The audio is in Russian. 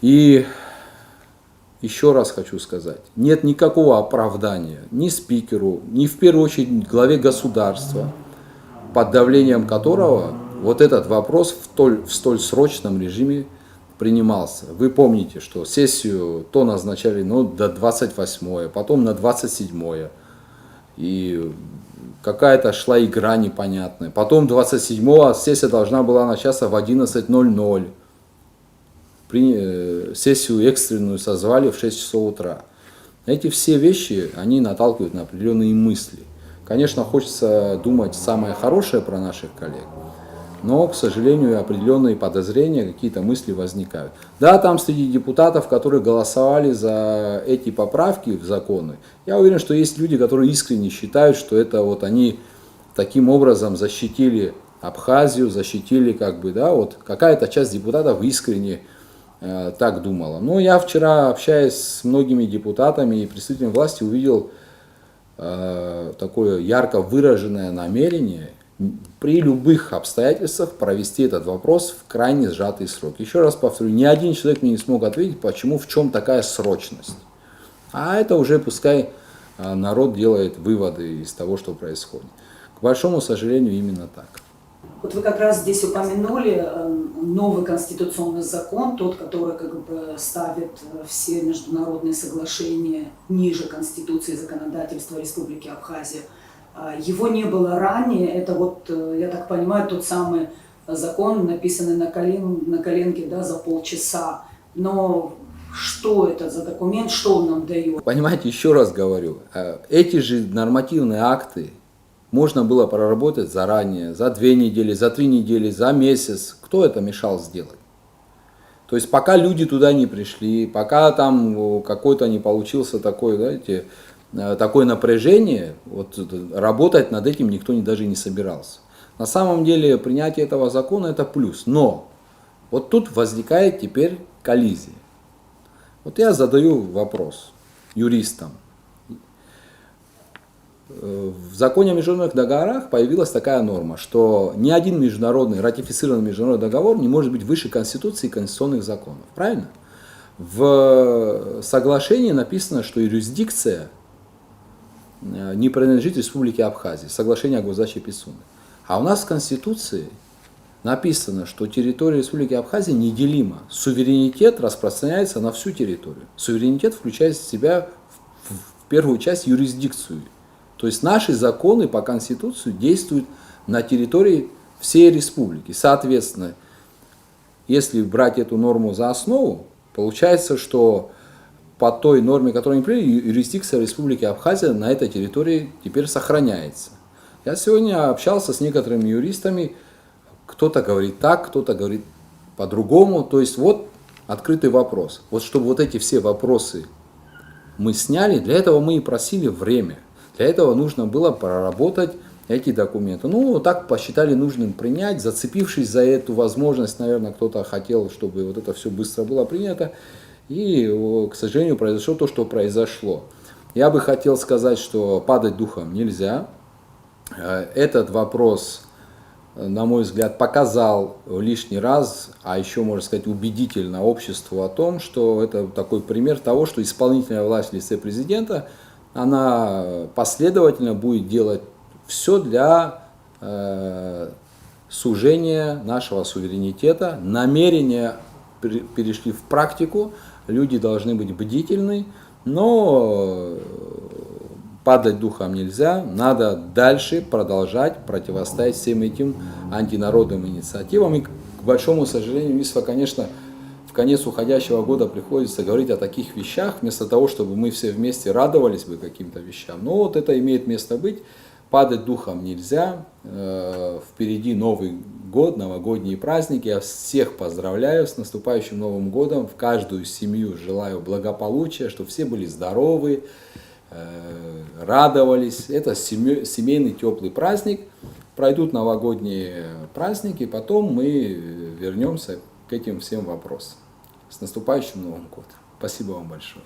И еще раз хочу сказать, нет никакого оправдания ни спикеру, ни в первую очередь главе государства, под давлением которого вот этот вопрос в столь срочном режиме принимался. Вы помните, что сессию то назначали до 28-е, потом на 27-е. И какая-то шла игра непонятная. Потом 27-го сессия должна была начаться в 11:00. Сессию экстренную созвали в 6 часов утра. Эти все вещи, они наталкивают на определенные мысли. Конечно, хочется думать самое хорошее про наших коллег, но, к сожалению, определенные подозрения, какие-то мысли возникают. Да, там среди депутатов, которые голосовали за эти поправки в законы, я уверен, что есть люди, которые искренне считают, что это вот они таким образом защитили Абхазию, защитили какая-то часть депутатов искренне так думала. Но я вчера, общаясь с многими депутатами и представителями власти, увидел такое ярко выраженное намерение при любых обстоятельствах провести этот вопрос в крайне сжатый срок. Еще раз повторю, ни один человек мне не смог ответить, почему, в чем такая срочность. А это уже пускай народ делает выводы из того, что происходит. К большому сожалению, именно так. Вот вы как раз здесь упомянули новый конституционный закон, тот, который ставит все международные соглашения ниже Конституции и законодательства Республики Абхазия. Его не было ранее, это я так понимаю, тот самый закон, написанный на коленке, за полчаса. Но что это за документ, что он нам дает? Понимаете, еще раз говорю, эти же нормативные акты можно было проработать заранее, за 2 недели, за 3 недели, за месяц. Кто это мешал сделать? То есть пока люди туда не пришли, пока там какой-то не получился такое напряжение, работать над этим никто даже не собирался. На самом деле принятие этого закона это плюс. Но вот тут возникает теперь коллизия. Вот я задаю вопрос юристам. В законе о международных договорах появилась такая норма, что ни один ратифицированный международный договор не может быть выше Конституции и конституционных законов. Правильно? В соглашении написано, что юрисдикция не принадлежит Республике Абхазия. Соглашение о госдаче Пицунды. А у нас в Конституции написано, что территория Республики Абхазия неделима. Суверенитет распространяется на всю территорию. Суверенитет включает в себя в первую часть юрисдикцию. То есть наши законы по Конституции действуют на территории всей республики. Соответственно, если брать эту норму за основу, получается, что по той норме, которую мы приняли, юрисдикция Республики Абхазия на этой территории теперь сохраняется. Я сегодня общался с некоторыми юристами, кто-то говорит так, кто-то говорит по-другому. То есть открытый вопрос. Чтобы эти все вопросы мы сняли, для этого мы и просили время. Для этого нужно было проработать эти документы. Так посчитали нужным принять, зацепившись за эту возможность, наверное, кто-то хотел, чтобы это все быстро было принято. И, к сожалению, произошло то, что произошло. Я бы хотел сказать, что падать духом нельзя. Этот вопрос, на мой взгляд, показал лишний раз, а еще, можно сказать, убедительно обществу о том, что это такой пример того, что исполнительная власть в лице президента, она последовательно будет делать все для сужения нашего суверенитета. Намерения перешли в практику, люди должны быть бдительны, но падать духом нельзя, надо дальше продолжать противостоять всем этим антинародным инициативам. И, к большому сожалению, конечно, в конец уходящего года приходится говорить о таких вещах, вместо того, чтобы мы все вместе радовались бы каким-то вещам. Но это имеет место быть. Падать духом нельзя. Впереди Новый год, новогодние праздники. Я всех поздравляю с наступающим Новым годом. В каждую семью желаю благополучия, чтобы все были здоровы, радовались. Это семейный теплый праздник. Пройдут новогодние праздники, потом мы вернемся к этим всем вопросам. С наступающим Новым годом. Спасибо вам большое.